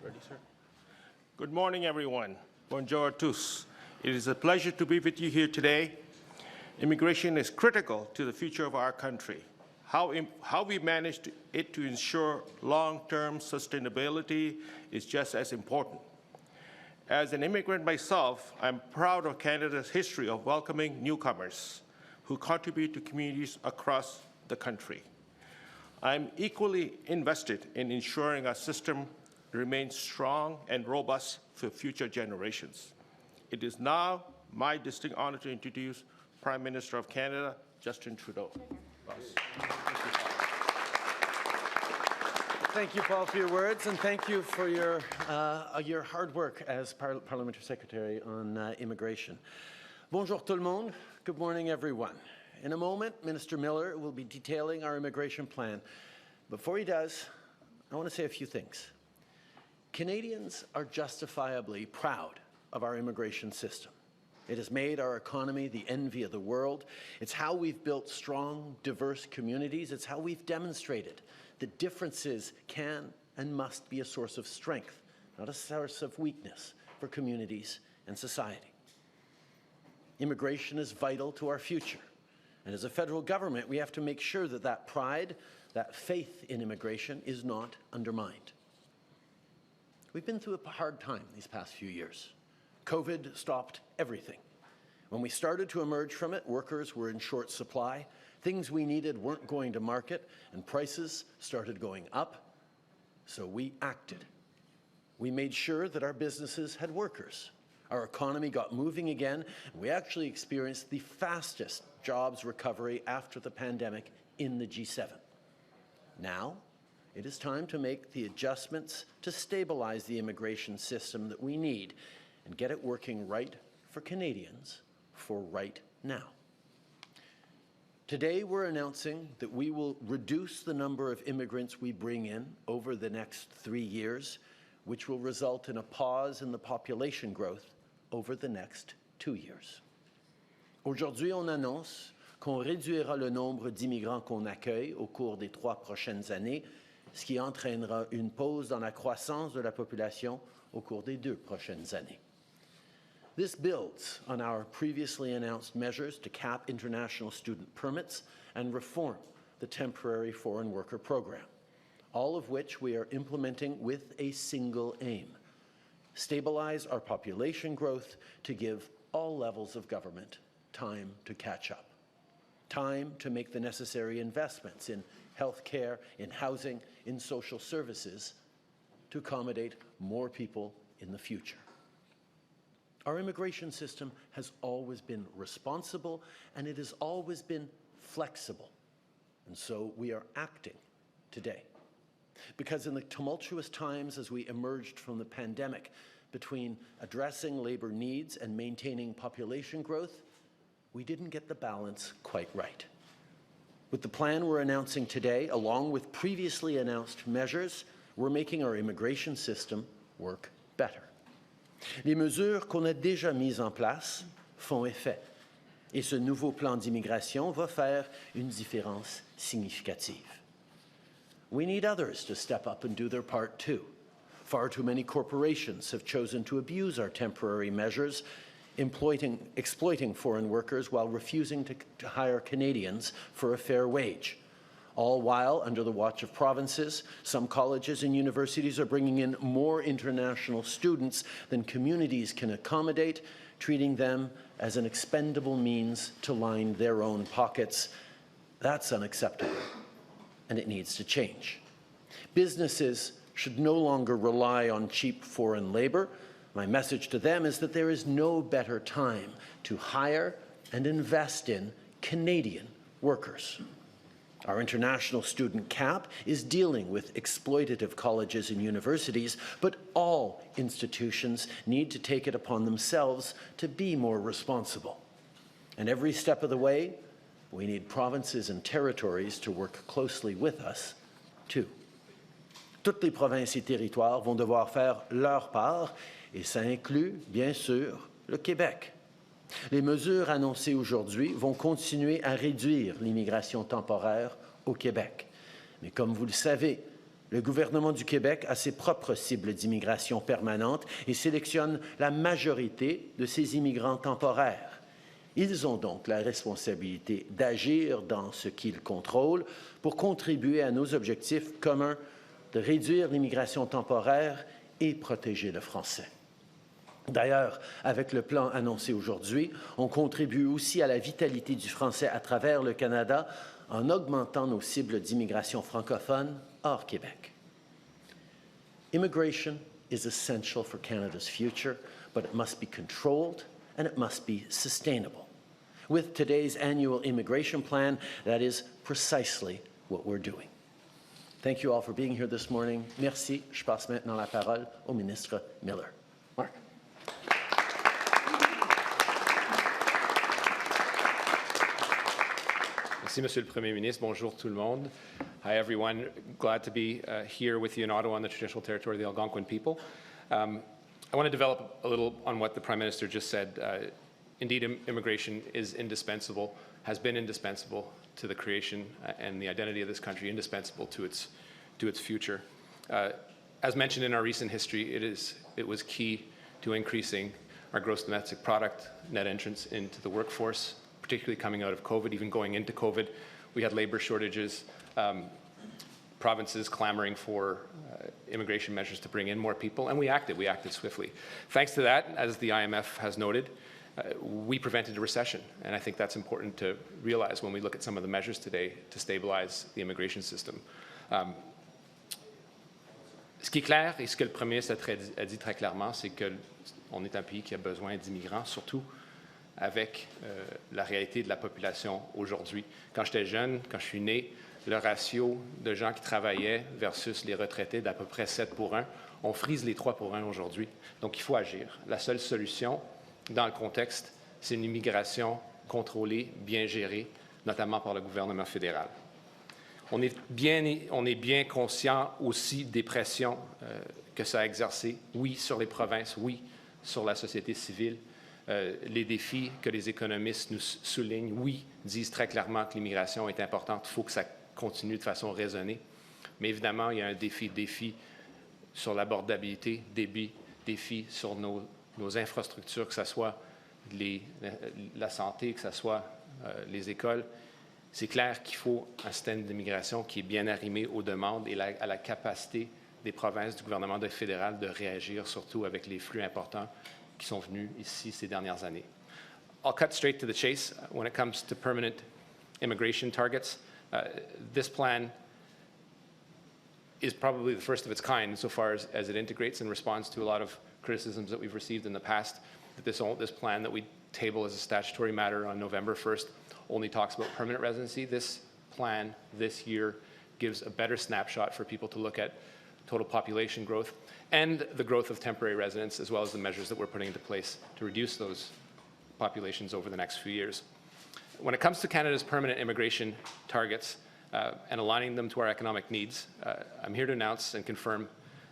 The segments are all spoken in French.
Ready, sir? Good morning, everyone. Bonjour à tous. It is a pleasure to be with you here today. Immigration is critical to the future of our country. How we manage it to ensure long-term sustainability is just as important. As an immigrant myself, I'm proud of Canada's history of welcoming newcomers who contribute to communities across the country. I'm equally invested in ensuring our system remains strong and robust for future generations. It is now my distinct honor to introduce Prime Minister of Canada, Justin Trudeau. Thank you, Paul, for your words, and thank you for your hard work as Parliamentary Secretary on immigration. Bonjour tout le monde. Good morning, everyone. In a moment, Minister Miller will be detailing our immigration plan. Before he does, I want to say a few things. Canadians are justifiably proud of our immigration system. It has made our economy the envy of the world. It's how we've built strong, diverse communities. It's how we've demonstrated that differences can and must be a source of strength, not a source of weakness for communities and society. Immigration is vital to our future. And as a federal government, we have to make sure that that pride, that faith in immigration is not undermined. We've been through a hard time these past few years. COVID stopped everything. When we started to emerge from it, workers were in short supply. Things we needed weren't going to market, and prices started going up. So we acted. We made sure that our businesses had workers. Our economy got moving again, and we actually experienced the fastest jobs recovery after the pandemic in the G7. Now, it is time to make the adjustments to stabilize the immigration system that we need and get it working right for Canadians for right now. Today, we're announcing that we will reduce the number of immigrants we bring in over the next 3 years, which will result in a pause in the population growth over the next 2 years. Aujourd'hui, on annonce qu'on réduira le nombre d'immigrants qu'on accueille au cours des 3 prochaines années, ce qui entraînera une pause dans la croissance de la population au cours des 2 prochaines années. This builds on our previously announced measures to cap international student permits and reform the temporary foreign worker program, all of which we are implementing with a single aim: stabilize our population growth to give all levels of government time to catch up, time to make the necessary investments in health care, in housing, in social services to accommodate more people in the future. Our immigration system has always been responsible, and it has always been flexible. And so we are acting today. Because in the tumultuous times as we emerged from the pandemic, between addressing labor needs and maintaining population growth, we didn't get the balance quite right. With the plan we're announcing today, along with previously announced measures, we're making our immigration system work better. Les mesures qu'on a déjà mises en place font effet, et ce nouveau plan d'immigration va faire une différence significative. We need others to step up and do their part too. Far too many corporations have chosen to abuse our temporary measures, exploiting foreign workers while refusing to hire Canadians for a fair wage. All while, under the watch of provinces, some colleges and universities are bringing in more international students than communities can accommodate, treating them as an expendable means to line their own pockets. That's unacceptable, and it needs to change. Businesses should no longer rely on cheap foreign labor. My message to them is that there is no better time to hire and invest in Canadian workers. Our international student cap is dealing with exploitative colleges and universities, but all institutions need to take it upon themselves to be more responsible. And every step of the way, we need provinces and territories to work closely with us, too. Toutes les provinces et territoires vont devoir faire leur part, et ça inclut, bien sûr, le Québec. Les mesures annoncées aujourd'hui vont continuer à réduire l'immigration temporaire au Québec. Mais comme vous le savez, Le gouvernement du Québec a ses propres cibles d'immigration permanente et sélectionne la majorité de ces immigrants temporaires. Ils ont donc la responsabilité d'agir dans ce qu'ils contrôlent pour contribuer à nos objectifs communs de réduire l'immigration temporaire et protéger le français. D'ailleurs, avec le plan annoncé aujourd'hui, on contribue aussi à la vitalité du français à travers le Canada en augmentant nos cibles d'immigration francophone hors Québec. Immigration is essential for Canada's future, but it must be controlled and it must be sustainable. With today's annual immigration plan, that is precisely what we're doing. Thank you all for being here this morning. Merci. Je passe maintenant la parole au ministre Miller. Mark. Merci, Monsieur le Premier ministre. Bonjour tout le monde. Hi, everyone. Glad to be here with you in Ottawa on the traditional territory of the Algonquin people. I want to develop a little on what the Prime Minister just said. Indeed, immigration is indispensable, has been indispensable to the creation and the identity of this country, indispensable to its future. As mentioned in our recent history, it was key to increasing our gross domestic product, net entrance into the workforce, particularly coming out of COVID. Even going into COVID, we had labor shortages, provinces clamoring for immigration measures to bring in more people, and we acted swiftly. Thanks to that, as the IMF has noted, we prevented a recession, and I think that's important to realize when we look at some of the measures today to stabilize the immigration system. Ce qui est clair, et ce que le Premier ministre a dit très clairement, c'est qu'on est un pays qui a besoin d'immigrants, surtout avec la réalité de la population aujourd'hui. Quand j'étais jeune, quand je suis né, le ratio de gens qui travaillaient versus les retraités d'à peu près 7 pour 1, on frise les 3 pour 1 aujourd'hui. Donc il faut agir. La seule solution, dans le contexte, c'est une immigration contrôlée, bien gérée, notamment par le gouvernement fédéral. On est bien conscient aussi des pressions que ça a exercées, oui, sur les provinces, oui, sur la société civile. Les défis que les économistes nous soulignent, oui, disent très clairement que l'immigration est importante, il faut que ça continue de façon raisonnée. Mais évidemment, il y a un défi sur l'abordabilité, défi sur nos infrastructures, que ce soit la santé, que ce soit les écoles. C'est clair qu'il faut un système d'immigration qui est bien arrimé aux demandes et à la capacité des provinces, du gouvernement fédéral de réagir, surtout avec les flux importants qui sont venus ici ces dernières années. I'll cut straight to the chase when it comes to permanent immigration targets. This plan is probably the first of its kind insofar as it integrates and responds to a lot of criticisms that we've received in the past, that this plan that we table as a statutory matter on November 1st only talks about permanent residency. This plan this year gives a better snapshot for people to look at total population growth and the growth of temporary residents, as well as the measures that we're putting into place to reduce those populations over the next few years. When it comes to Canada's permanent immigration targets and aligning them to our economic needs, I'm here to announce and confirm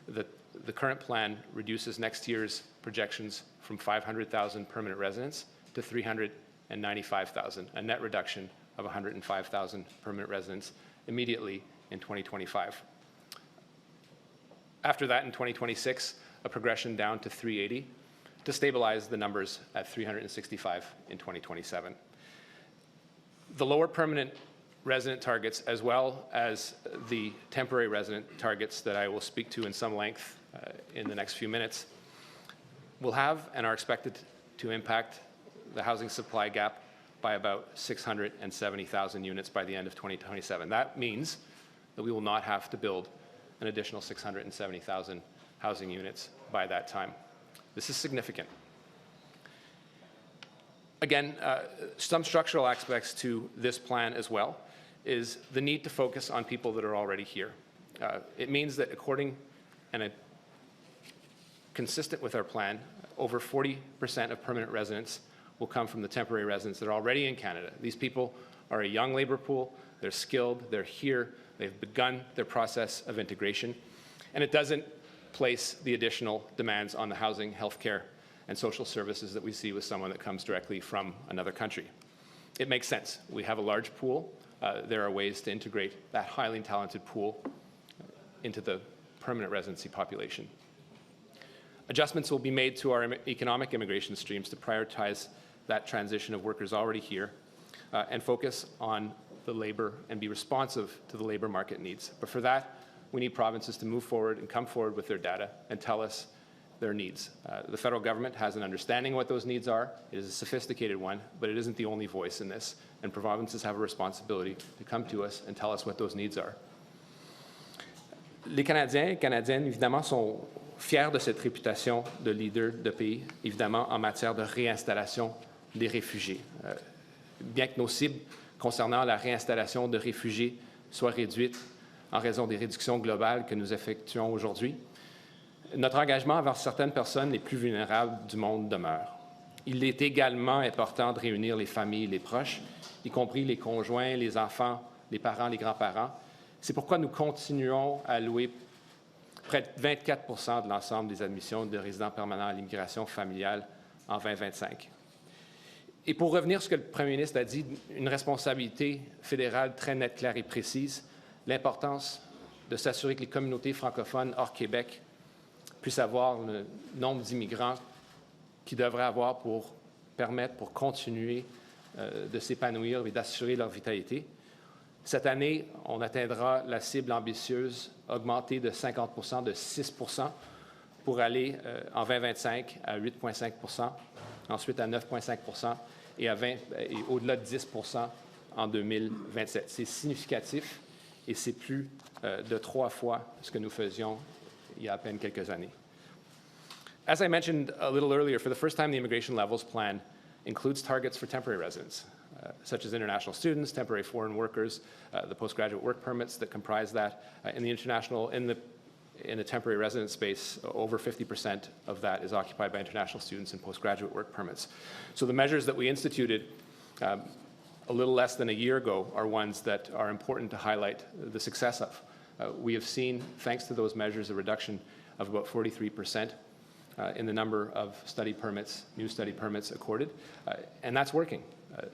that the current plan reduces next year's projections from 500,000 permanent residents to 395,000, a net reduction of 105,000 permanent residents immediately in 2025. After that, in 2026, a progression down to 380 to stabilize the numbers at 365 in 2027. The lower permanent resident targets, as well as the temporary resident targets that I will speak to in some length in the next few minutes, will have and are expected to impact the housing supply gap by about 670,000 units by the end of 2027. That means that we will not have to build an additional 670,000 housing units by that time. This is significant. Again, some structural aspects to this plan as well is the need to focus on people that are already here. It means that according and consistent with our plan, over 40% of permanent residents will come from the temporary residents that are already in Canada. These people are a young labor pool, they're skilled, they're here, they've begun their process of integration, and it doesn't place the additional demands on the housing, healthcare, and social services that we see with someone that comes directly from another country. It makes sense. We have a large pool. There are ways to integrate that highly talented pool into the permanent residency population. Adjustments will be made to our economic immigration streams to prioritize that transition of workers already here and focus on the labor and be responsive to the labor market needs. But for that, we need provinces to move forward and come forward with their data and tell us their needs. The federal government has an understanding of what those needs are. It is a sophisticated one, but it isn't the only voice in this. And provinces have a responsibility to come to us and tell us what those needs are. Les Canadiens et Canadiennes, évidemment, sont fiers de cette réputation de leader de pays, évidemment, en matière de réinstallation des réfugiés. Bien que nos cibles concernant la réinstallation de réfugiés soient réduites en raison des réductions globales que nous effectuons aujourd'hui, notre engagement envers certaines personnes les plus vulnérables du monde demeure. Il est également important de réunir les familles et les proches, y compris les conjoints, les enfants, les parents, les grands-parents. C'est pourquoi nous continuons à allouer près de 24 de l'ensemble des admissions de résidents permanents à l'immigration familiale en 2025. Et pour revenir sur ce que le premier ministre a dit, une responsabilité fédérale très nette, claire et précise, l'importance de s'assurer que les communautés francophones hors Québec puissent avoir le nombre d'immigrants qu'ils devraient avoir pour permettre, pour continuer de s'épanouir et d'assurer leur vitalité. Cette année, on atteindra la cible ambitieuse augmentée de 50 de 6 pour aller en 2025 à 8,5 ensuite à 9,5 et au-delà de 10 en 2027. C'est significatif et c'est plus de 3 fois ce que nous faisions il y a à peine quelques années. As I mentioned a little earlier, for the first time, the Immigration Levels Plan includes targets for temporary residents, such as international students, temporary foreign workers, the postgraduate work permits that comprise that. In the temporary residence space, over 50% of that is occupied by international students and postgraduate work permits. So the measures that we instituted a little less than a year ago are ones that are important to highlight the success of. We have seen, thanks to those measures, a reduction of about 43% in the number of study permits, new study permits accorded, and that's working.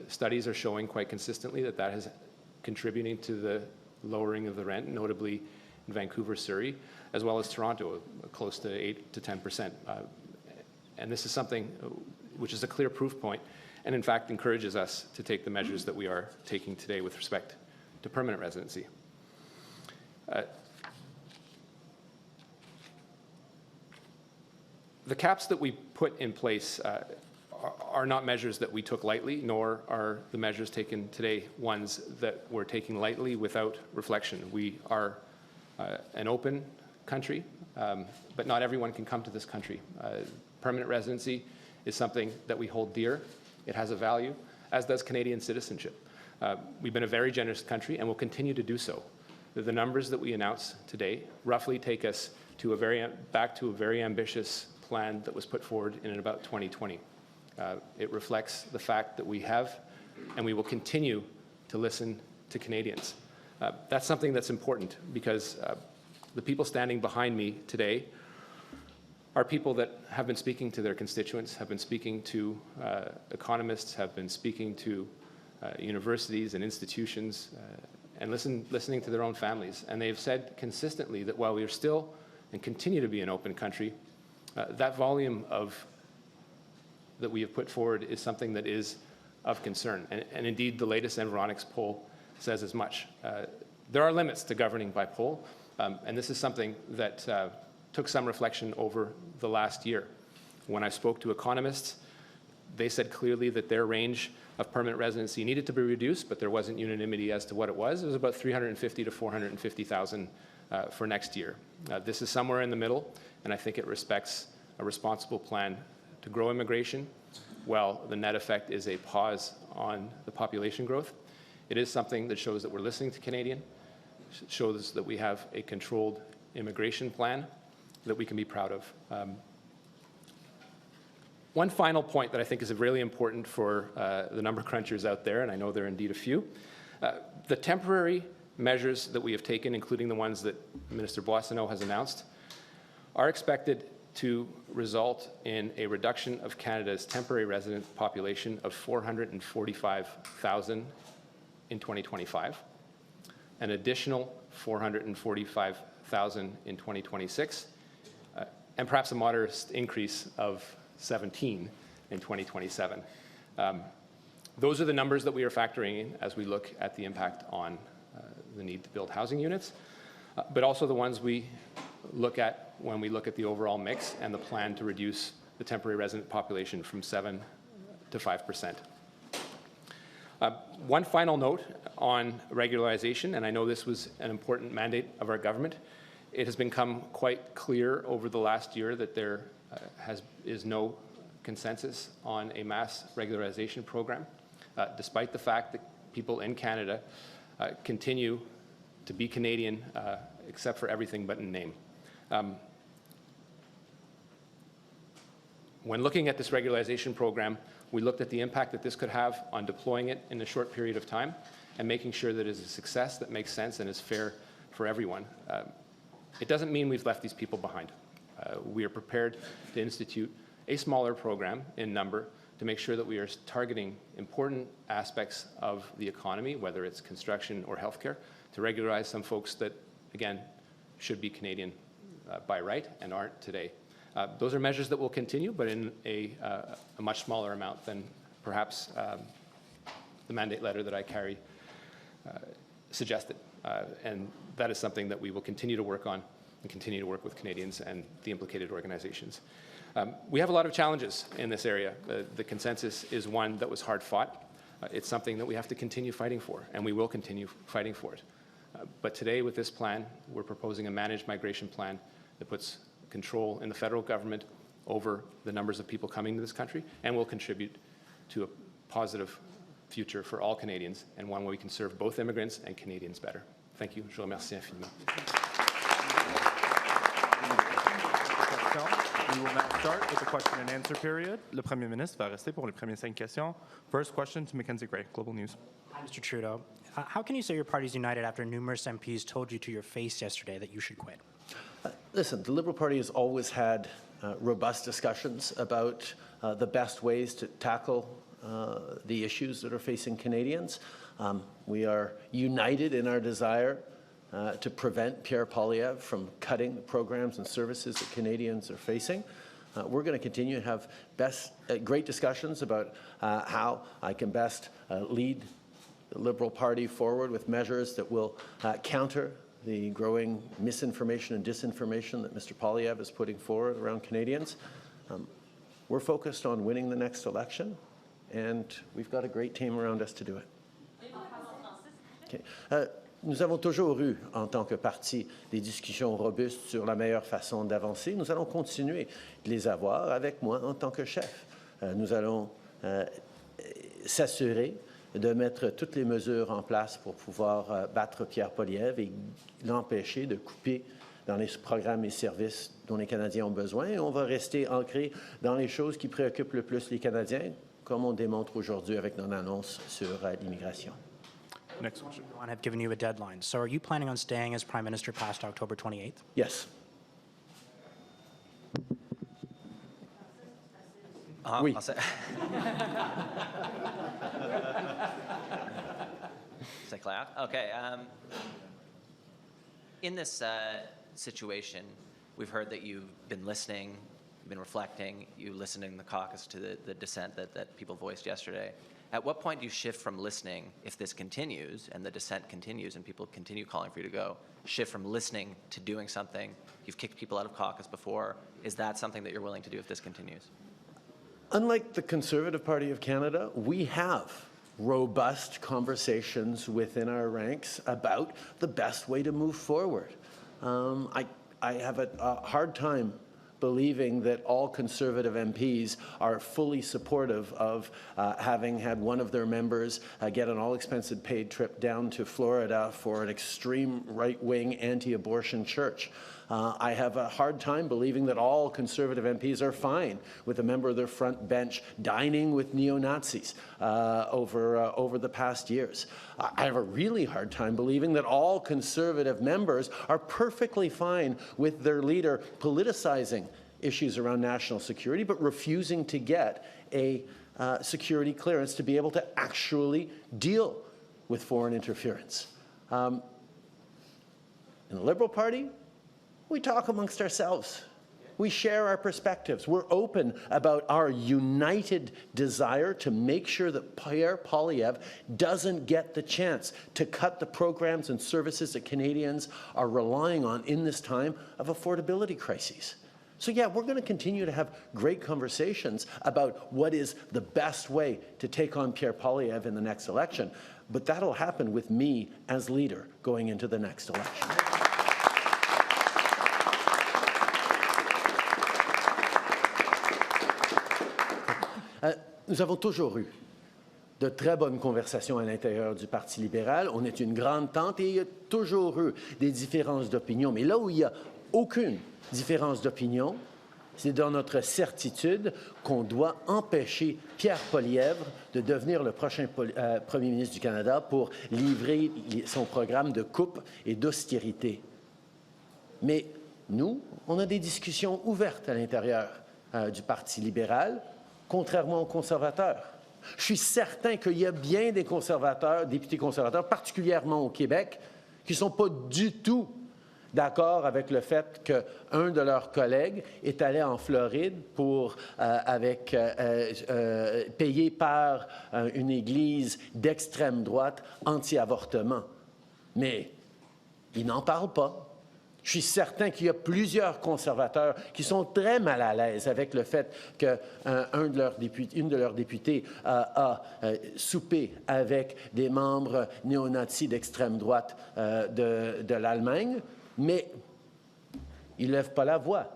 Studies are showing quite consistently that that is contributing to the lowering of the rent, notably in Vancouver, Surrey, as well as Toronto, close to 8 to 10%. And this is something which is a clear proof point, and in fact encourages us to take the measures that we are taking today with respect to permanent residency. The caps that we put in place are not measures that we took lightly, nor are the measures taken today ones that we're taking lightly without reflection. We are an open country, but not everyone can come to this country. Permanent residency is something that we hold dear. It has a value, as does Canadian citizenship. We've been a very generous country and will continue to do so. The numbers that we announce today roughly take us to back to a very ambitious plan that was put forward in about 2020. It reflects the fact that we have and we will continue to listen to Canadians. That's something that's important because the people standing behind me today are people that have been speaking to their constituents, have been speaking to economists, have been speaking to universities and institutions, and listening to their own families. And they've said consistently that while we are still and continue to be an open country, that volume that we have put forward is something that is of concern. And indeed, the latest Environics poll says as much. There are limits to governing by poll, and this is something that took some reflection over the last year. When I spoke to economists, they said clearly that their range of permanent residency needed to be reduced, but there wasn't unanimity as to what it was. It was about 350 to 450,000 for next year. This is somewhere in the middle, and I think it respects a responsible plan to grow immigration, while the net effect is a pause on the population growth. It is something that shows that we're listening to Canadian, shows that we have a controlled immigration plan that we can be proud of. One final point that I think is really important for the number crunchers out there, and I know there are indeed a few, the temporary measures that we have taken, including the ones that Minister Boissonnault has announced, are expected to result in a reduction of Canada's temporary resident population of 445,000 in 2025, an additional 445,000 1,000 in 2026, and perhaps a modest increase of 17 in 2027. Those are the numbers that we are factoring in as we look at the impact on the need to build housing units, but also the ones we look at when we look at the overall mix and the plan to reduce the temporary resident population from 7 to 5%. One final note on regularization, and I know this was an important mandate of our government. It has become quite clear over the last year that there is no consensus on a mass regularization program, despite the fact that people in Canada continue to be Canadian, except for everything but in name. When looking at this regularization program, we looked at the impact that this could have on deploying it in a short period of time and making sure that it is a success that makes sense and is fair for everyone. It doesn't mean we've left these people behind. We are prepared to institute a smaller program in number to make sure that we are targeting important aspects of the economy, whether it's construction or healthcare, to regularize some folks that, again, should be Canadian by right and aren't today. Those are measures that will continue, but in a much smaller amount than perhaps the mandate letter that I carry suggested. And that is something that we will continue to work on and continue to work with Canadians and the implicated organizations. We have a lot of challenges in this area. The consensus is one that was hard fought. It's something that we have to continue fighting for, and we will continue fighting for it. But today, with this plan, we're proposing a managed migration plan that puts control in the federal government over the numbers of people coming to this country and will contribute to a positive future for all Canadians and one where we can serve both immigrants and Canadians better. Thank you. Je vous remercie infiniment. We will now start with the question and answer period. Le Premier ministre va rester pour les premières 5 questions. First question to Mackenzie Gray, Global News. Hi, Mr. Trudeau. How can you say your party is united after numerous MPs told you to your face yesterday that you should quit? Listen, the Liberal Party has always had robust discussions about the best ways to tackle the issues that are facing Canadians. We are united in our desire to prevent Pierre Poilievre from cutting the programs and services that Canadians are facing. We're going to continue to have great discussions about how I can best lead the Liberal Party forward with measures that will counter the growing misinformation and disinformation that Mr. Poilievre is putting forward around Canadians. We're focused on winning the next election, and we've got a great team around us to do it. Okay. Nous avons toujours eu, en tant que parti, des discussions robustes sur la meilleure façon d'avancer. Nous allons continuer de les avoir avec moi en tant que chef. Nous allons s'assurer de mettre toutes les mesures en place pour pouvoir battre Pierre Poilievre et l'empêcher de couper dans les programmes et services dont les Canadiens ont besoin. Et on va rester ancré dans les choses qui préoccupent le plus les Canadiens, comme on démontre aujourd'hui avec nos annonces sur l'immigration. Next question. I have given you a deadline. So are you planning on staying as Prime Minister past October 28th? Yes. Oui. C'est clair. Okay. In this situation, we've heard that you've been listening, been reflecting, you listened in the caucus to the dissent that people voiced yesterday. At what point do you shift from listening, if this continues and the dissent continues and people continue calling for you to go, shift from listening to doing something? You've kicked people out of caucus before. Is that something that you're willing to do if this continues? Unlike the Conservative Party of Canada, we have robust conversations within our ranks about the best way to move forward. I have a hard time believing that all Conservative MPs are fully supportive of having had one of their members get an all-expenses-paid trip down to Florida for an extreme right-wing anti-abortion church. I have a hard time believing that all Conservative MPs are fine with a member of their front bench dining with neo-Nazis over the past years. I have a really hard time believing that all Conservative members are perfectly fine with their leader politicizing issues around national security, but refusing to get a security clearance to be able to actually deal with foreign interference. In the Liberal Party, We talk amongst ourselves. We share our perspectives. We're open about our united desire to make sure that Pierre Poilievre doesn't get the chance to cut the programs and services that Canadians are relying on in this time of affordability crises. So yeah, we're going to continue to have great conversations about what is the best way to take on Pierre Poilievre in the next election, but that'll happen with me as leader going into the next election. Nous avons toujours eu de très bonnes conversations à l'intérieur du Parti libéral. On est une grande tente et il y a toujours eu des différences d'opinion. Mais là où il n'y a aucune différence d'opinion, c'est dans notre certitude qu'on doit empêcher Pierre Poilievre de devenir le prochain premier ministre du Canada pour livrer son programme de coupe et d'austérité. Mais nous, on a des discussions ouvertes à l'intérieur du Parti libéral, contrairement aux conservateurs. Je suis certain qu'il y a bien des conservateurs, députés conservateurs, particulièrement au Québec, qui ne sont pas du tout d'accord avec le fait qu'un de leurs collègues est allé en Floride payé par une église d'extrême droite anti-avortement. Mais ils n'en parlent pas. Je suis certain qu'il y a plusieurs conservateurs qui sont très mal à l'aise avec le fait qu'une de leurs députées a soupé avec des membres néo-nazis d'extrême droite de l'Allemagne, mais ils ne lèvent pas la voix.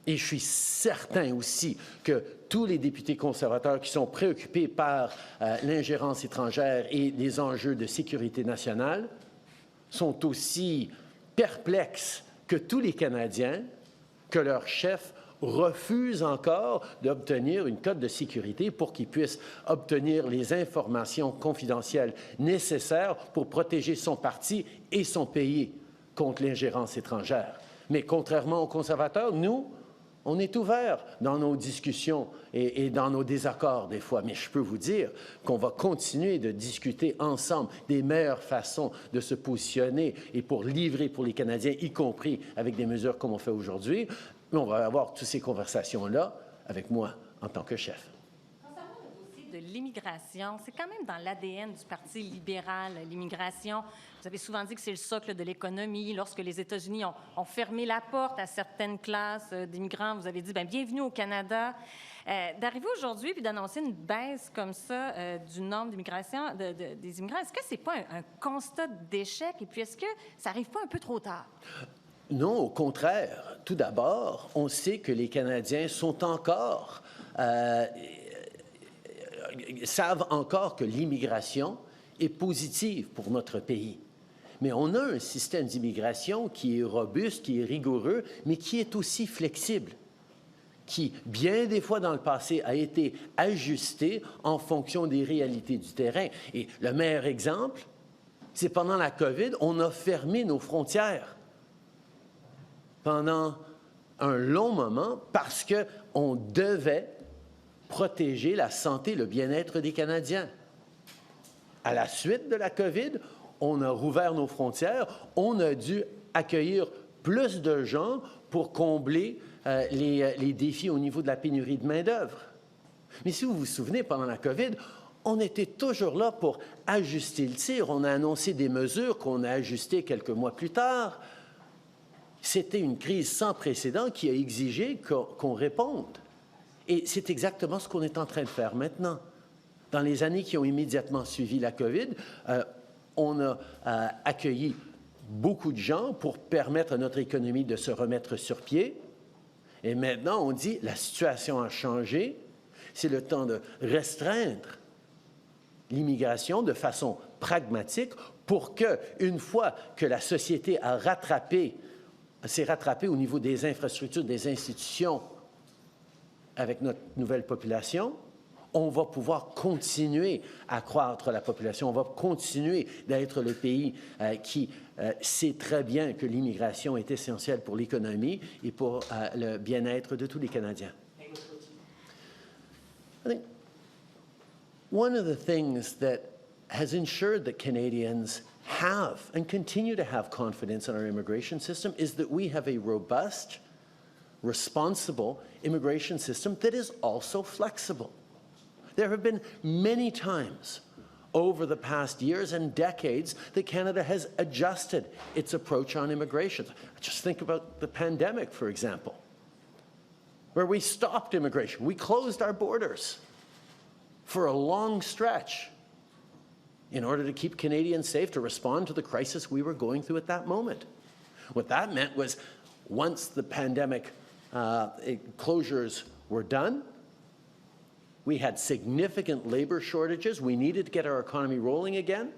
Et je suis certain aussi que tous les députés conservateurs qui sont préoccupés par l'ingérence étrangère et les enjeux de sécurité nationale sont aussi perplexes que tous les Canadiens, que leur chef refuse encore d'obtenir une cote de sécurité pour qu'ils puissent obtenir les informations confidentielles nécessaires pour protéger son parti et son pays contre l'ingérence étrangère. Mais contrairement aux conservateurs, nous, on est ouverts dans nos discussions et dans nos désaccords des fois. Mais je peux vous dire qu'on va continuer de discuter ensemble des meilleures façons de se positionner et pour livrer pour les Canadiens, y compris avec des mesures comme on fait aujourd'hui. Mais on va avoir toutes ces conversations-là avec moi en tant que chef. De l'immigration, c'est quand même dans l'ADN du Parti libéral, l'immigration. Vous avez souvent dit que c'est le socle de l'économie. Lorsque les États-Unis ont fermé la porte à certaines classes d'immigrants, vous avez dit, bienvenue au Canada. D'arriver aujourd'hui puis d'annoncer une baisse comme ça du nombre d'immigration, des immigrants, est-ce que c'est pas un constat d'échec? Et puis, est-ce que ça arrive pas un peu trop tard? Non, au contraire. Tout d'abord, on sait que les Canadiens sont encore... savent encore que l'immigration est positive pour notre pays. Mais on a un système d'immigration qui est robuste, qui est rigoureux, mais qui est aussi flexible, qui, bien des fois dans le passé, a été ajusté en fonction des réalités du terrain. Et le meilleur exemple, c'est pendant la COVID, on a fermé nos frontières pendant un long moment parce qu'on devait protéger la santé, le bien-être des Canadiens. À la suite de la COVID, on a rouvert nos frontières, on a dû accueillir plus de gens pour combler les défis au niveau de la pénurie de main-d'œuvre. Mais si vous vous souvenez, pendant la COVID, on était toujours là pour ajuster le tir. On a annoncé des mesures qu'on a ajustées quelques mois plus tard. C'était une crise sans précédent qui a exigé qu'on réponde. Et c'est exactement ce qu'on est en train de faire maintenant. Dans les années qui ont immédiatement suivi la COVID, on a accueilli beaucoup de gens pour permettre à notre économie de se remettre sur pied. Et maintenant, on dit la situation a changé. C'est le temps de restreindre l'immigration de façon pragmatique pour que, une fois que la société s'est rattrapée au niveau des infrastructures, des institutions, avec notre nouvelle population, on va pouvoir continuer à croître la population. On va continuer d'être le pays qui sait très bien que l'immigration est essentielle pour l'économie et pour le bien-être de tous les Canadiens. I think one of the things that has ensured that Canadians have and continue to have confidence in our immigration system is that we have a robust, responsible immigration system that is also flexible. There have been many times over the past years and decades that Canada has adjusted its approach on immigration. Just think about the pandemic, for example, where we stopped immigration. We closed our borders for a long stretch in order to keep Canadians safe, to respond to the crisis we were going through at that moment. What that meant was once the pandemic closures were done, we had significant labor shortages. We needed to get our economy rolling again.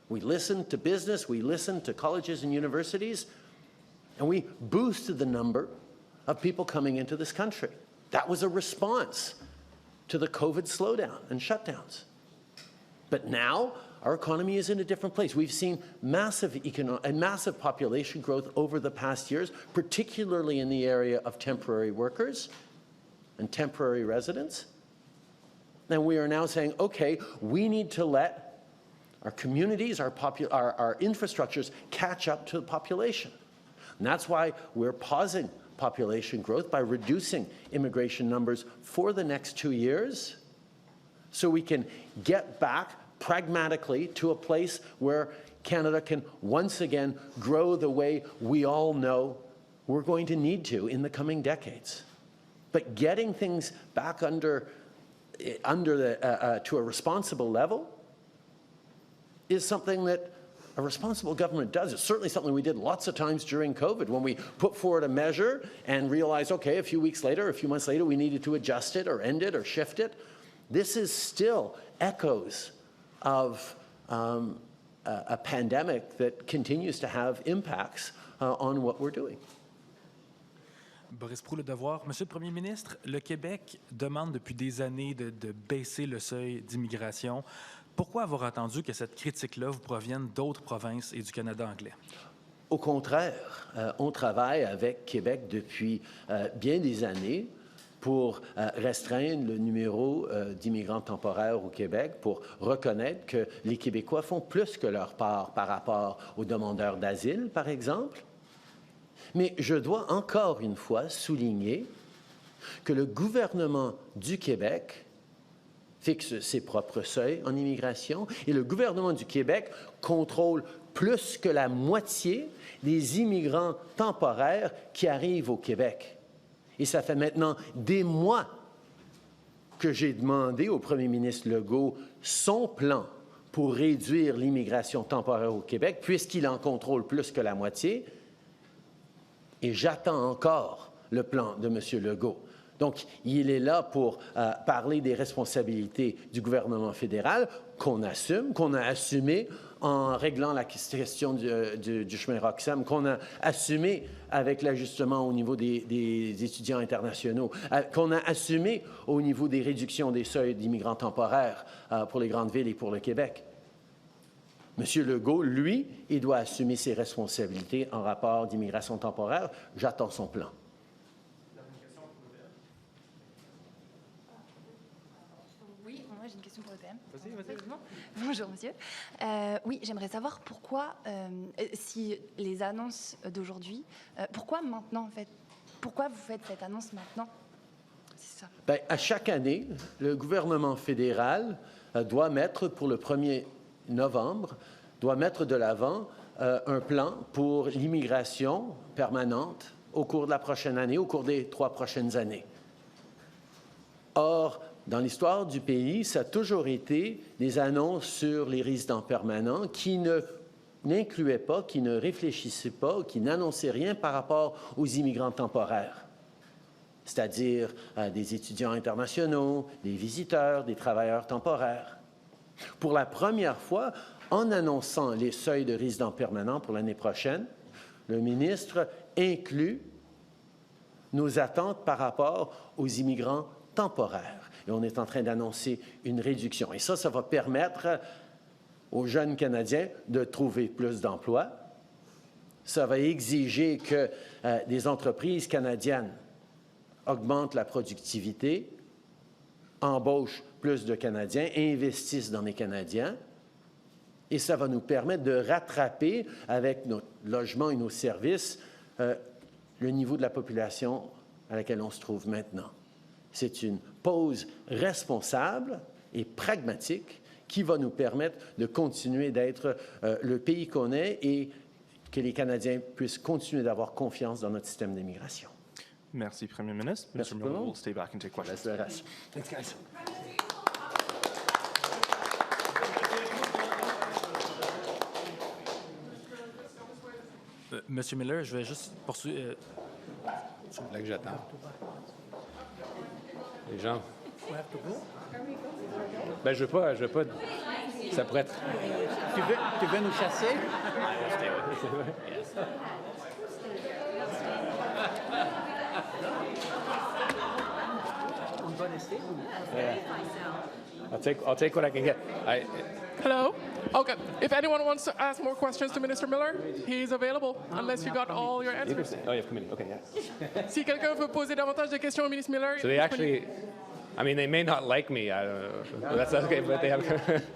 We listened to business, we listened to colleges and universities, and we boosted the number of people coming into this country. That was a response to the COVID slowdown and shutdowns. But now our economy is in a different place. We've seen massive population growth over the past years, particularly in the area of temporary workers and temporary residents. And we are now saying, okay, we need to let our communities, our infrastructures catch up to the population. And that's why we're pausing population growth by reducing immigration numbers for the next 2 years, so we can get back pragmatically to a place where Canada can once again grow the way we all know we're going to need to in the coming decades. But getting things back to a responsible level is something that a responsible government does. It's certainly something we did lots of times during COVID, when we put forward a measure and realized, okay, a few weeks later, a few months later, we needed to adjust it or end it or shift it. This is still echoes of a pandemic that continues to have impacts on what we're doing. Boris Proulx, Le Devoir. Monsieur le Premier ministre, le Québec demande depuis des années de baisser le seuil d'immigration. Pourquoi avoir attendu que cette critique-là vous provienne d'autres provinces et du Canada anglais? Au contraire, on travaille avec Québec depuis bien des années pour restreindre le numéro d'immigrants temporaires au Québec, pour reconnaître que les Québécois font plus que leur part par rapport aux demandeurs d'asile, par exemple. Mais je dois encore une fois souligner que le gouvernement du Québec fixe ses propres seuils en immigration et le gouvernement du Québec contrôle plus que la moitié des immigrants temporaires qui arrivent au Québec. Et ça fait maintenant des mois que j'ai demandé au premier ministre Legault son plan pour réduire l'immigration temporaire au Québec, puisqu'il en contrôle plus que la moitié. Et j'attends encore le plan de M. Legault. Donc, il est là pour parler des responsabilités du gouvernement fédéral qu'on assume, qu'on a assumé en réglant la question du chemin Roxham, qu'on a assumé avec l'ajustement au niveau des étudiants internationaux, qu'on a assumé au niveau des réductions des seuils d'immigrants temporaires pour les grandes villes et pour le Québec. M. Legault, lui, il doit assumer ses responsabilités en rapport d'immigration temporaire. J'attends son plan. Oui, moi j'ai une question pour le PM. Vas-y. Bonjour monsieur. Oui, j'aimerais savoir pourquoi, si les annonces d'aujourd'hui, pourquoi maintenant en fait? Pourquoi vous faites cette annonce maintenant? C'est ça. Bien, à chaque année, le gouvernement fédéral doit mettre pour le 1er novembre, doit mettre de l'avant un plan pour l'immigration permanente au cours de la prochaine année, au cours des 3 prochaines années. Or, dans l'histoire du pays, ça a toujours été des annonces sur les résidents permanents qui n'incluaient pas, qui ne réfléchissaient pas, qui n'annonçaient rien par rapport aux immigrants temporaires, c'est-à-dire des étudiants internationaux, des visiteurs, des travailleurs temporaires. Pour la première fois, en annonçant les seuils de résidents permanents pour l'année prochaine, le ministre inclut nos attentes par rapport aux immigrants temporaires. Et on est en train d'annoncer une réduction. Et ça va permettre aux jeunes Canadiens de trouver plus d'emplois. Ça va exiger que des entreprises canadiennes augmentent la productivité, embauchent plus de Canadiens, investissent dans les Canadiens. Et ça va nous permettre de rattraper, avec notre logement et nos services, le niveau de la population à laquelle on se trouve maintenant. C'est une pause responsable et pragmatique qui va nous permettre de continuer d'être le pays qu'on est et que les Canadiens puissent continuer d'avoir confiance dans notre système d'immigration. Merci, Premier ministre. Merci Mr. tout le Miller monde. will stay back and take questions. That's the rest. Thanks, guys. Monsieur Miller, je vais juste poursuivre. C'est là que j'attends. Les gens. Ben, je veux pas. Ça pourrait être. Tu veux nous chasser? I'll take what I can get. Hello? Okay. If anyone wants to ask more questions to Minister Miller, he's available, unless you got all your answers. Oh, you have committee. Okay, yeah. Si quelqu'un veut poser davantage de questions au ministre Miller, So they actually, I mean, they may not like me. That's okay, but they have.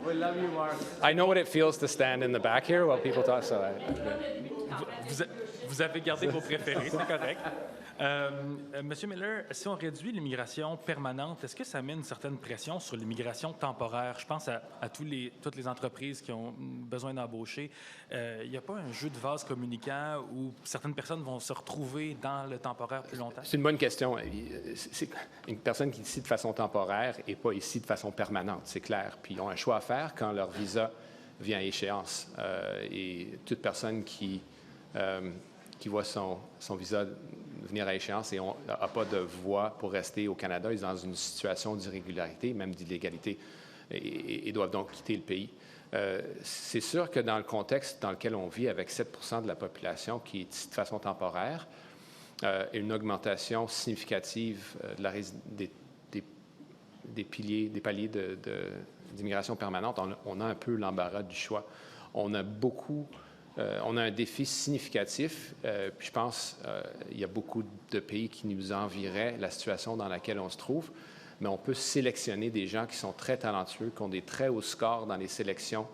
We love you, Mark. I know what it feels to stand in the back here while people talk. So Vous avez gardé vos préférés, c'est correct. Monsieur Miller, si on réduit l'immigration permanente, est-ce que ça met une certaine pression sur l'immigration temporaire? Je pense à toutes les entreprises qui ont besoin d'embaucher. Il n'y a pas un jeu de vase communicant où certaines personnes vont se retrouver dans le temporaire plus longtemps? c'est une bonne question. C'est une personne qui est ici de façon temporaire et pas ici de façon permanente, c'est clair. Puis ils ont un choix à faire quand leur visa vient à échéance. Et toute personne qui voit son visa venir à échéance et n'a pas de voie pour rester au Canada, est dans une situation d'irrégularité, même d'illégalité, et doivent donc quitter le pays. C'est sûr que dans le contexte dans lequel on vit, avec 7 % de la population qui est ici de façon temporaire, et une augmentation significative des paliers d'immigration permanente, on a un peu l'embarras du choix. On a un défi significatif, puis je pense qu'il y a beaucoup de pays qui nous envieraient la situation dans laquelle on se trouve, mais on peut sélectionner des gens qui sont très talentueux, qui ont des très hauts scores dans les sélections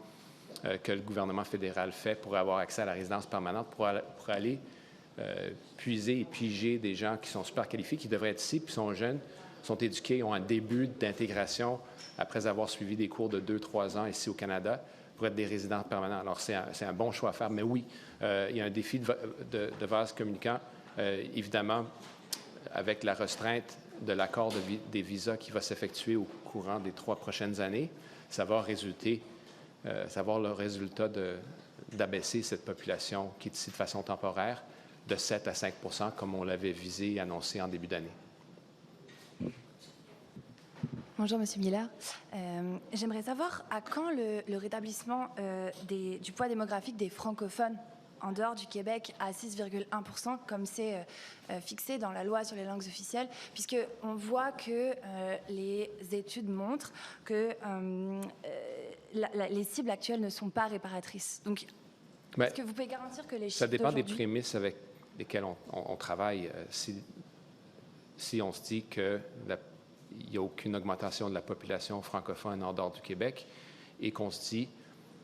que le gouvernement fédéral fait pour avoir accès à la résidence permanente, pour aller puiser et piger des gens qui sont super qualifiés, qui devraient être ici, puis sont jeunes, sont éduqués, ont un début d'intégration après avoir suivi des cours de 2-3 ans ici au Canada, pour être des résidents permanents. Alors, c'est un bon choix à faire, mais oui, il y a un défi de vase communicant, évidemment, avec la restreinte de l'accord des visas qui va s'effectuer au courant des 3 prochaines années. Ça va avoir le résultat d'abaisser cette population qui est ici de façon temporaire de 7 à 5 %, comme on l'avait visé et annoncé en début d'année. Bonjour, Monsieur Miller. J'aimerais savoir à quand le rétablissement du poids démographique des francophones en dehors du Québec à 6,1 %, comme c'est fixé dans la loi sur les langues officielles, puisqu'on voit que les études montrent que les cibles actuelles ne sont pas réparatrices. Donc, est-ce que vous pouvez garantir que les chiffres Ça dépend des d'aujourd'hui- prémices avec lesquelles on travaille. Si on se dit que il n'y a aucune augmentation de la population francophone en dehors du Québec et qu'on se dit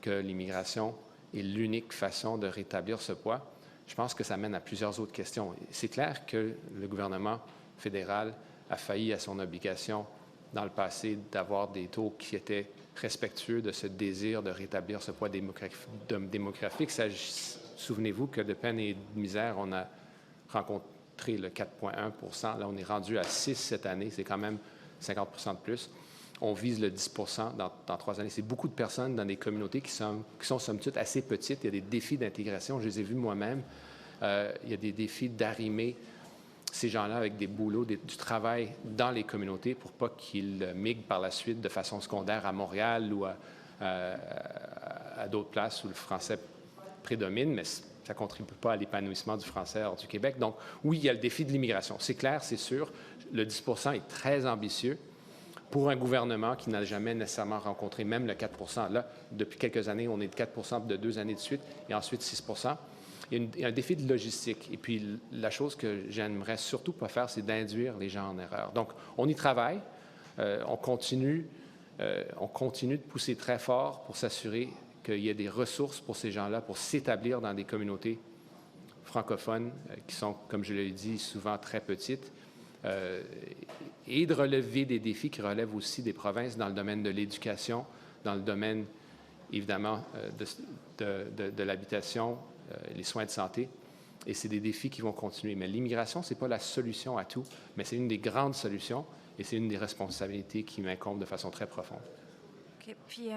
que l'immigration est l'unique façon de rétablir ce poids, je pense que ça mène à plusieurs autres questions. C'est clair que le gouvernement fédéral a failli à son obligation dans le passé d'avoir des taux qui étaient respectueux de ce désir de rétablir ce poids démographique. Souvenez-vous que de peine et de misère, on a rencontré le 4,1 %. Là, on est rendu à 6 cette année. C'est quand même 50 % de plus. On vise le 10 % dans 3 années. C'est beaucoup de personnes dans des communautés qui sont somme toute assez petites. Il y a des défis d'intégration. Je les ai vus moi-même. Il y a des défis d'arrimer ces gens-là avec des boulots, du travail dans les communautés pour pas qu'ils migrent par la suite de façon secondaire à Montréal ou à d'autres places où le français prédomine, mais ça ne contribue pas à l'épanouissement du français hors du Québec. Donc, oui, il y a le défi de l'immigration. C'est clair, c'est sûr. Le 10 % est très ambitieux pour un gouvernement qui n'a jamais nécessairement rencontré même le 4 %. Là, depuis quelques années, on est de 4 % de 2 années de suite et ensuite 6 %. Il y a un défi de logistique. Et puis, la chose que j'aimerais surtout pas faire, c'est d'induire les gens en erreur. Donc, on y travaille. On continue de pousser très fort pour s'assurer qu'il y ait des ressources pour ces gens-là pour s'établir dans des communautés francophones qui sont, comme je l'ai dit, souvent très petites, et de relever des défis qui relèvent aussi des provinces dans le domaine de l'éducation, dans le domaine, évidemment, de l'habitation, les soins de santé. Et c'est des défis qui vont continuer. Mais l'immigration, ce n'est pas la solution à tout, mais c'est une des grandes solutions et c'est une des responsabilités qui m'incombent de façon très profonde. OK. Puis,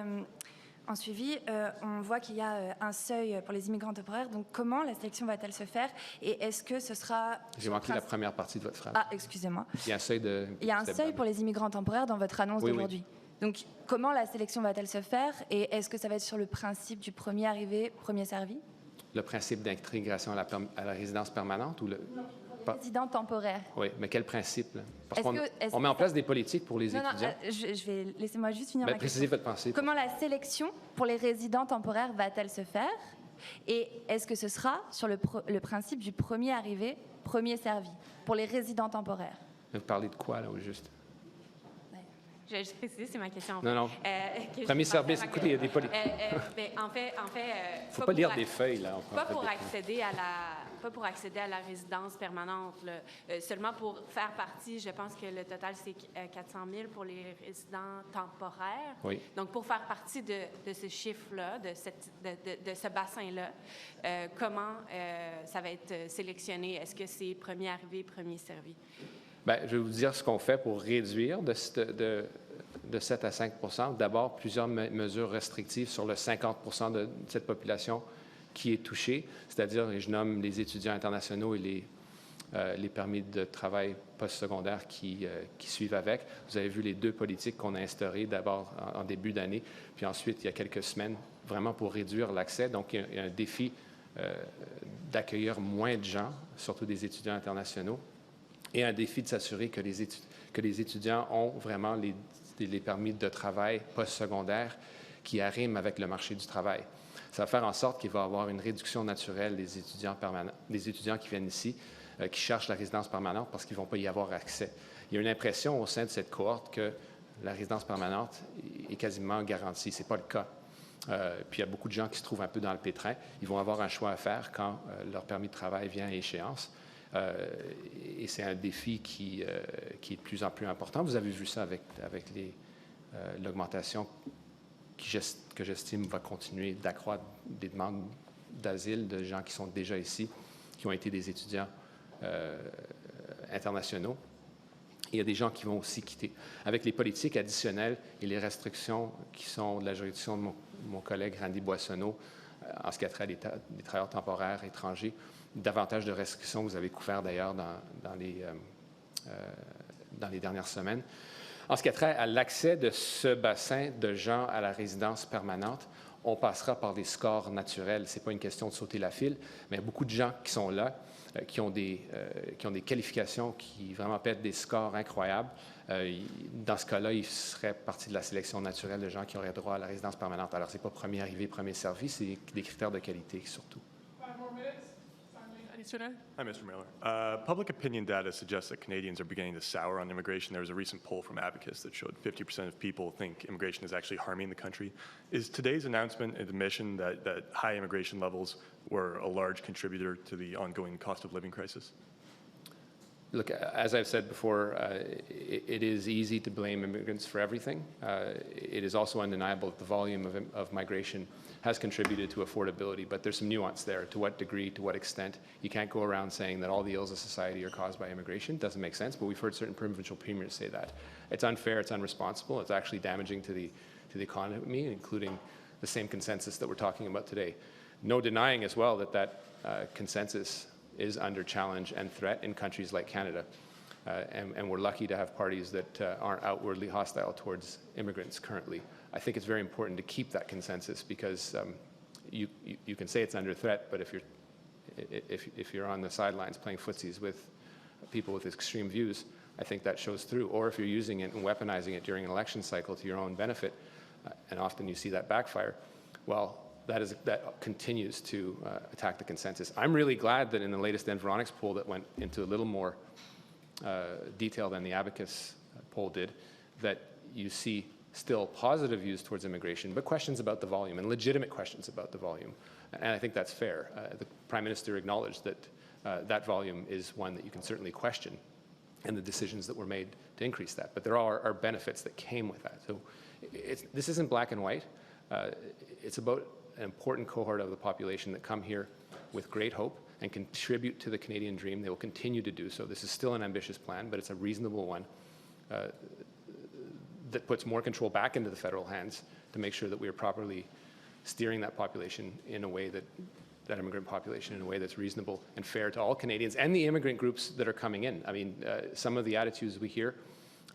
en suivi, on voit qu'il y a un seuil pour les immigrants temporaires. Donc, comment la sélection va-t-elle se faire? Et est-ce que ce sera... J'ai manqué la première partie de votre phrase. Ah, excusez-moi. Il y a un seuil de... Il y a un seuil pour les immigrants temporaires dans votre annonce d'aujourd'hui. Donc, comment la sélection va-t-elle se faire? Et est-ce que ça va être sur le principe du premier arrivé, premier servi? Le principe d'intégration à la résidence permanente ou le... Résident temporaire. Oui, mais quel principe? Là? Parce Est-ce qu'on met en place des politiques pour les étudiants. Non, je vais... Laissez-moi juste finir ma Précisez question. votre pensée. Comment la sélection pour les résidents temporaires va-t-elle se faire? Et est-ce que ce sera sur le principe du premier arrivé, premier servi, pour les résidents temporaires? Vous parlez de quoi, là, au juste? Je vais juste préciser, c'est ma question. Non. Premier service, écoutez, il y a des politiques. En fait, il ne faut pas lire des feuilles, là. Pas pour accéder à la résidence permanente, là. Seulement pour faire partie, je pense que le total, c'est 400 000 pour les résidents temporaires. Oui. Donc, pour faire partie de ce chiffre-là, de ce bassin-là, comment ça va être sélectionné? Est-ce que c'est premier arrivé, premier servi? Bien, je vais vous dire ce qu'on fait pour réduire de 7 à 5 D'abord, plusieurs mesures restrictives sur le 50 de cette population qui est touchée, c'est-à-dire, je nomme les étudiants internationaux et les permis de travail postsecondaire qui suivent avec. Vous avez vu les deux politiques qu'on a instaurées, d'abord en début d'année, puis ensuite, il y a quelques semaines, vraiment pour réduire l'accès. Donc, il y a un défi d'accueillir moins de gens, surtout des étudiants internationaux, et un défi de s'assurer que les étudiants ont vraiment les permis de travail postsecondaire qui arriment avec le marché du travail. Ça va faire en sorte qu'il va y avoir une réduction naturelle des étudiants qui viennent ici, qui cherchent la résidence permanente parce qu'ils ne vont pas y avoir accès. Il y a une impression au sein de cette cohorte que la résidence permanente est quasiment garantie. Ce n'est pas le cas. Puis il y a beaucoup de gens qui se trouvent un peu dans le pétrin. Ils vont avoir un choix à faire quand leur permis de travail vient à échéance. Et c'est un défi qui est de plus en plus important. Vous avez vu ça avec l'augmentation que j'estime va continuer d'accroître des demandes d'asile de gens qui sont déjà ici, qui ont été des étudiants internationaux. Il y a des gens qui vont aussi quitter. Avec les politiques additionnelles et les restrictions qui sont de la juridiction de mon collègue Randy Boissonneau, en ce qui a trait à des travailleurs temporaires étrangers, davantage de restrictions que vous avez couvert d'ailleurs dans les dernières semaines. En ce qui a trait à l'accès de ce bassin de gens à la résidence permanente, on passera par des scores naturels. Ce n'est pas une question de sauter la file, mais il y a beaucoup de gens qui sont là, qui ont des qualifications qui vraiment pètent des scores incroyables. Dans ce cas-là, ils seraient partie de la sélection naturelle de gens qui auraient droit à la résidence permanente. Alors, ce n'est pas premier arrivé, premier servi, c'est des critères de qualité surtout. Hi, Mr. Miller. Public opinion data suggests that Canadians are beginning to sour on immigration. There was a recent poll from Abacus that showed 50% of people think immigration is actually harming the country. Is today's announcement an admission that high immigration levels were a large contributor to the ongoing cost of living crisis? Look, as I've said before, it is easy to blame immigrants for everything. It is also undeniable that the volume of migration has contributed to affordability, but there's some nuance there. To what degree, to what extent? You can't go around saying that all the ills of society are caused by immigration. It doesn't make sense, but we've heard certain provincial premiers say that. It's unfair, it's unresponsible, it's actually damaging to the economy, including the same consensus that we're talking about today. No denying as well that consensus is under challenge and threat in countries like Canada. And we're lucky to have parties that aren't outwardly hostile towards immigrants currently. I think it's very important to keep that consensus because you can say it's under threat, but if you're on the sidelines playing footsies with people with extreme views, I think that shows through. Or if you're using it and weaponizing it during an election cycle to your own benefit, and often you see that backfire, well, that continues to attack the consensus. I'm really glad that in the latest Environics poll that went into a little more detail than the Abacus poll did, that you see still positive views towards immigration, but questions about the volume and legitimate questions about the volume. And I think that's fair. The Prime Minister acknowledged that that volume is one that you can certainly question and the decisions that were made to increase that. But there are benefits that came with that. So this isn't black and white. It's about an important cohort of the population that come here with great hope and contribute to the Canadian dream. They will continue to do so. This is still an ambitious plan, but it's a reasonable one that puts more control back into the federal hands to make sure that we are properly steering that population in a way that immigrant population in a way that's reasonable and fair to all Canadians and the immigrant groups that are coming in. I mean, some of the attitudes we hear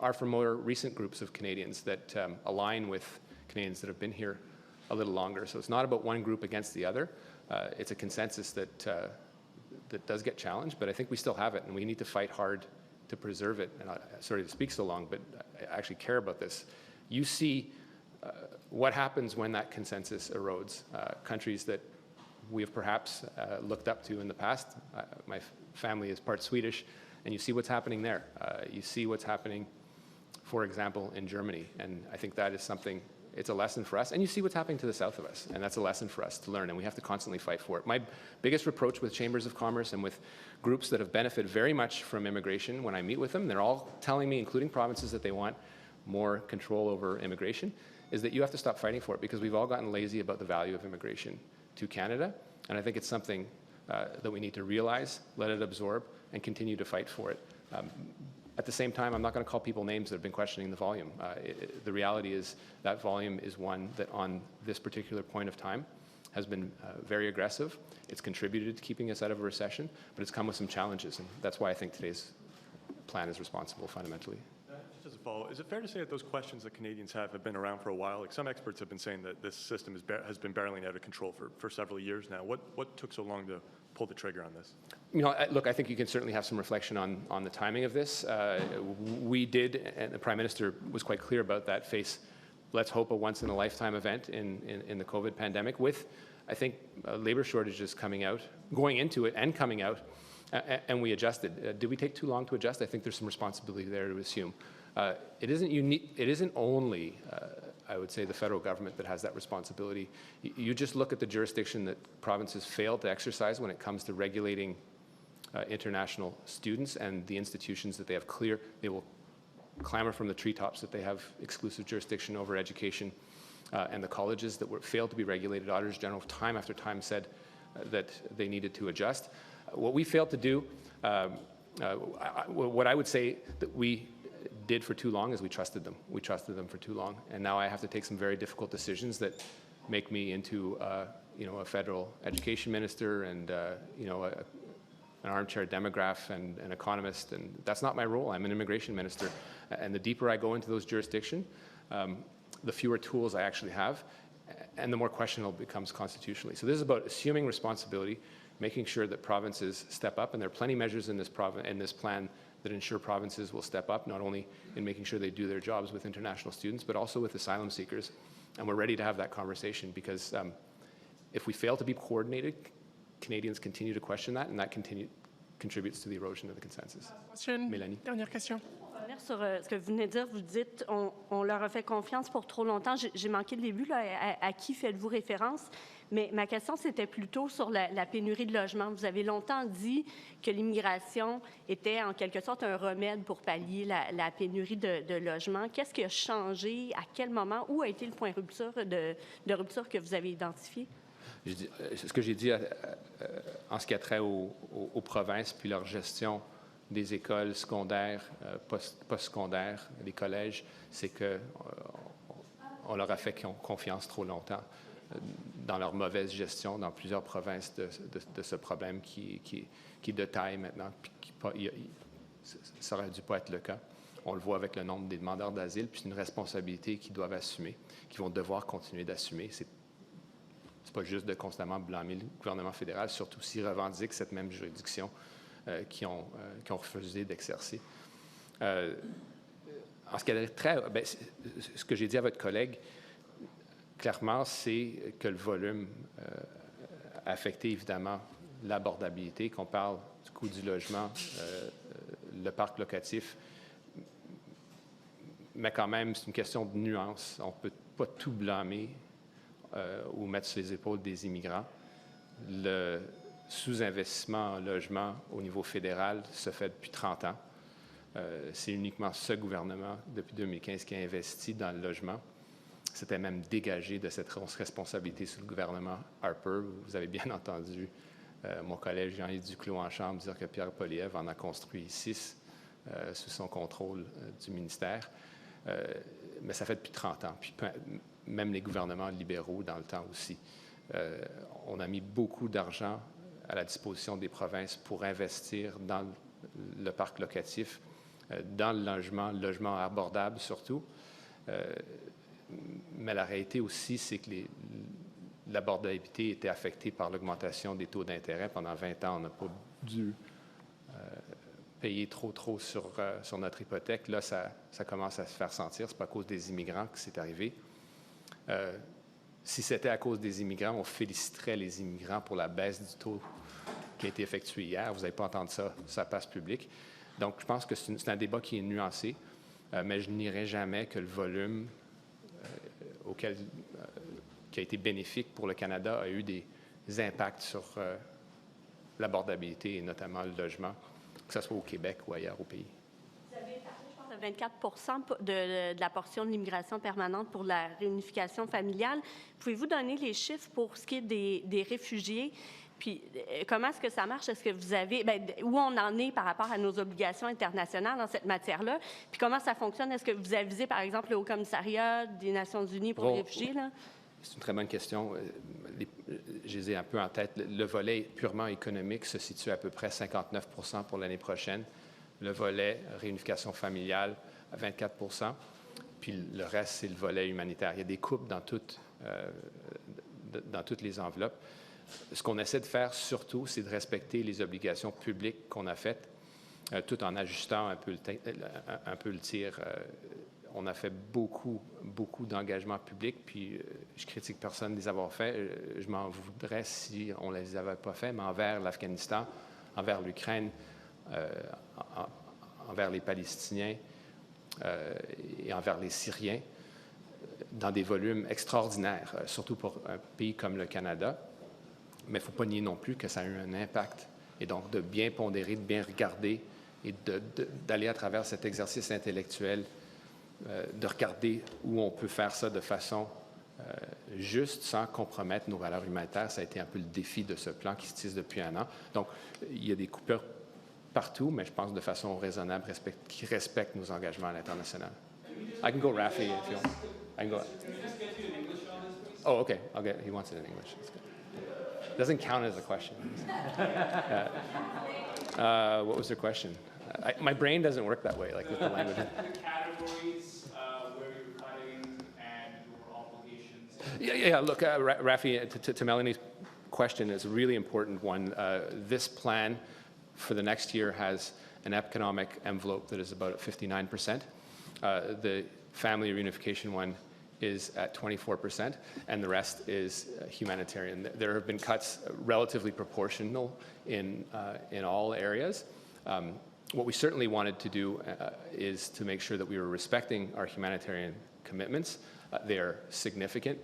are from more recent groups of Canadians that align with Canadians that have been here a little longer. So it's not about one group against the other. It's a consensus that does get challenged, but I think we still have it, and we need to fight hard to preserve it. And sorry to speak so long, but I actually care about this. You see what happens when that consensus erodes. Countries that we have perhaps looked up to in the past. My family is part Swedish, and you see what's happening there. You see what's happening, for example, in Germany, and I think that is something, it's a lesson for us. And you see what's happening to the south of us, and that's a lesson for us to learn, and we have to constantly fight for it. My biggest reproach with chambers of commerce and with groups that have benefited very much from immigration, when I meet with them, they're all telling me, including provinces, that they want more control over immigration, is that you have to stop fighting for it, because we've all gotten lazy about the value of immigration to Canada, and I think it's something that we need to realize, let it absorb, and continue to fight for it. At the same time, I'm not going to call people names that have been questioning the volume. The reality is that volume is one that on this particular point of time has been very aggressive. It's contributed to keeping us out of a recession, but it's come with some challenges, and that's why I think today's plan is responsible fundamentally. Just as a follow-up, is it fair to say that those questions that Canadians have been around for a while? Like, some experts have been saying that this system has been barreling out of control for several years now. What took so long to pull the trigger on this? You know, look, I think you can certainly have some reflection on the timing of this. We did, and the Prime Minister was quite clear about that, face, let's hope, a once-in-a-lifetime event in the COVID pandemic with, I think, labour shortages going into it and coming out, and we adjusted. Did we take too long to adjust? I think there's some responsibility there to assume. It isn't unique. It isn't only, I would say, the federal government that has that responsibility. You just look at the jurisdiction that provinces failed to exercise when it comes to regulating international students and the institutions that they have clear. They will clamor from the treetops that they have exclusive jurisdiction over education, and the colleges that failed to be regulated. Auditors General time after time said that they needed to adjust. What we failed to do, what I would say that we did for too long is we trusted them. We trusted them for too long, and now I have to take some very difficult decisions that make me into, a federal education minister and, an armchair demograph and an economist, and that's not my role. I'm an immigration minister, and the deeper I go into those jurisdictions, the fewer tools I actually have, and the more questionable it becomes constitutionally. So this is about assuming responsibility, making sure that provinces step up, and there are plenty of measures in this plan that ensure provinces will step up, not only in making sure they do their jobs with international students, but also with asylum seekers. And we're ready to have that conversation, because if we fail to be coordinated, Canadians continue to question that, and that contributes to the erosion of the consensus. Question. Mélanie. Dernière question. Revenir sur ce que vous venez de dire, vous dites on leur a fait confiance pour trop longtemps. J'ai manqué le début, là, à qui faites-vous référence? Mais ma question, c'était plutôt sur la pénurie de logements. Vous avez longtemps dit que l'immigration était en quelque sorte un remède pour pallier la pénurie de logements. Qu'est-ce qui a changé? À quel moment? Où a été le point de rupture que vous avez identifié? Ce que j'ai dit en ce qui a trait aux provinces puis leur gestion des écoles secondaires, post-secondaires, des collèges, c'est qu'on leur a fait confiance trop longtemps dans leur mauvaise gestion dans plusieurs provinces de ce problème qui est de taille maintenant. Ça aurait dû pas être le cas. On le voit avec le nombre des demandeurs d'asile, puis c'est une responsabilité qu'ils doivent assumer, qu'ils vont devoir continuer d'assumer. C'est pas juste de constamment blâmer le gouvernement fédéral, surtout s'ils revendiquent cette même juridiction qui ont refusé d'exercer. En ce qui a trait, ce que j'ai dit à votre collègue, clairement, c'est que le volume a affecté évidemment l'abordabilité, qu'on parle du coût du logement, le parc locatif, mais quand même, c'est une question de nuance. On ne peut pas tout blâmer ou mettre sur les épaules des immigrants. Le sous-investissement en logement au niveau fédéral se fait depuis 30 ans. C'est uniquement ce gouvernement, depuis 2015, qui a investi dans le logement. C'était même dégagé de cette responsabilité sous le gouvernement Harper. Vous avez bien entendu mon collègue Jean-Yves Duclos en Chambre dire que Pierre Poilievre en a construit 6 sous son contrôle du ministère. Mais ça fait depuis 30 ans. Puis même les gouvernements libéraux dans le temps aussi. On a mis beaucoup d'argent à la disposition des provinces pour investir dans le parc locatif, dans le logement abordable surtout. Mais la réalité aussi, c'est que l'abordabilité était affectée par l'augmentation des taux d'intérêt. Pendant 20 ans, on n'a pas dû payer trop sur notre hypothèque. Là, ça commence à se faire sentir. Ce n'est pas à cause des immigrants que c'est arrivé. Si c'était à cause des immigrants, on féliciterait les immigrants pour la baisse du taux qui a été effectuée hier. Vous n'avez pas entendu ça sur la place publique. Donc, je pense que c'est un débat qui est nuancé, mais je nierai jamais que le volume qui a été bénéfique pour le Canada a eu des impacts sur l'abordabilité et notamment le logement, que ce soit au Québec ou ailleurs au pays. Vous avez parlé, je pense, de 24 de la portion de l'immigration permanente pour la réunification familiale. Pouvez-vous donner les chiffres pour ce qui est des réfugiés? Puis, comment est-ce que ça marche? Est-ce que vous avez... où on en est par rapport à nos obligations internationales dans cette matière-là? Puis, comment ça fonctionne? Est-ce que vous avisez, par exemple, le Haut-Commissariat des Nations unies pour les réfugiés, là? C'est une très bonne question. Je les ai un peu en tête. Le volet purement économique se situe à peu près 59 pour l'année prochaine. Le volet réunification familiale à 24 puis le reste, c'est le volet humanitaire. Il y a des coupes dans toutes les enveloppes. Ce qu'on essaie de faire surtout, c'est de respecter les obligations publiques qu'on a faites, tout en ajustant un peu le tir. On a fait beaucoup d'engagements publics, puis je critique personne de les avoir faits. Je m'en voudrais si on ne les avait pas faits, mais envers l'Afghanistan, envers l'Ukraine, envers les Palestiniens et envers les Syriens, dans des volumes extraordinaires, surtout pour un pays comme le Canada. Mais il ne faut pas nier non plus que ça a eu un impact. Et donc, de bien pondérer, de bien regarder et d'aller à travers cet exercice intellectuel, de regarder où on peut faire ça de façon juste, sans compromettre nos valeurs humanitaires. Ça a été un peu le défi de ce plan qui se tisse depuis 1 an. Donc, il y a des coupures partout, mais je pense de façon raisonnable, qui respectent nos engagements à l'international. I can go Rafi if you want. I can go. Oh, okay. Okay. He wants it in English. That's good. Doesn't count as a question. What was their question? My brain doesn't work that way, like with the language. Categories where you're cutting and your obligations. Yeah. Look, Rafi, to Melanie's question is a really important one. This plan for the next year has an economic envelope that is about 59%. The family reunification one is at 24%, and the rest is humanitarian. There have been cuts relatively proportional in all areas. What we certainly wanted to do is to make sure that we were respecting our humanitarian commitments. They are significant.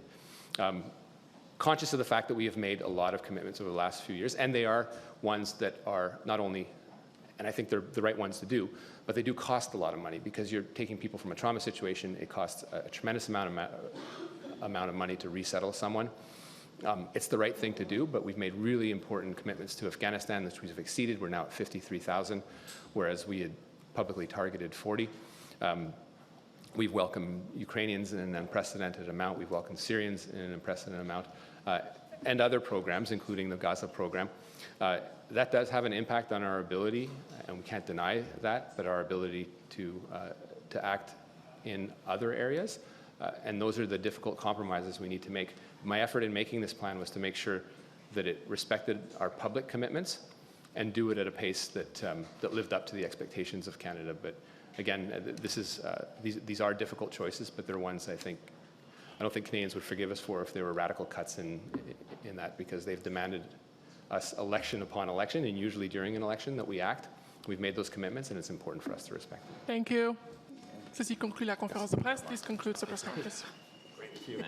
Conscious of the fact that we have made a lot of commitments over the last few years, and they are ones that are not only, and I think they're the right ones to do, but they do cost a lot of money because you're taking people from a trauma situation. It costs a tremendous amount of money to resettle someone. It's the right thing to do, but we've made really important commitments to Afghanistan, which we've exceeded. We're now at 53,000, whereas we had publicly targeted 40. We've welcomed Ukrainians in an unprecedented amount. We've welcomed Syrians in an unprecedented amount, and other programs, including the Gaza program. That does have an impact on our ability, and we can't deny that, but our ability to act in other areas. And those are the difficult compromises we need to make. My effort in making this plan was to make sure that it respected our public commitments and do it at a pace that lived up to the expectations of Canada. But again, these are difficult choices, but they're ones I don't think Canadians would forgive us for if there were radical cuts in that, because they've demanded us election upon election, and usually during an election that we act. We've made those commitments, and it's important for us to respect them. Thank you. Ceci conclut la conférence de presse. This concludes the press conference. Thank you.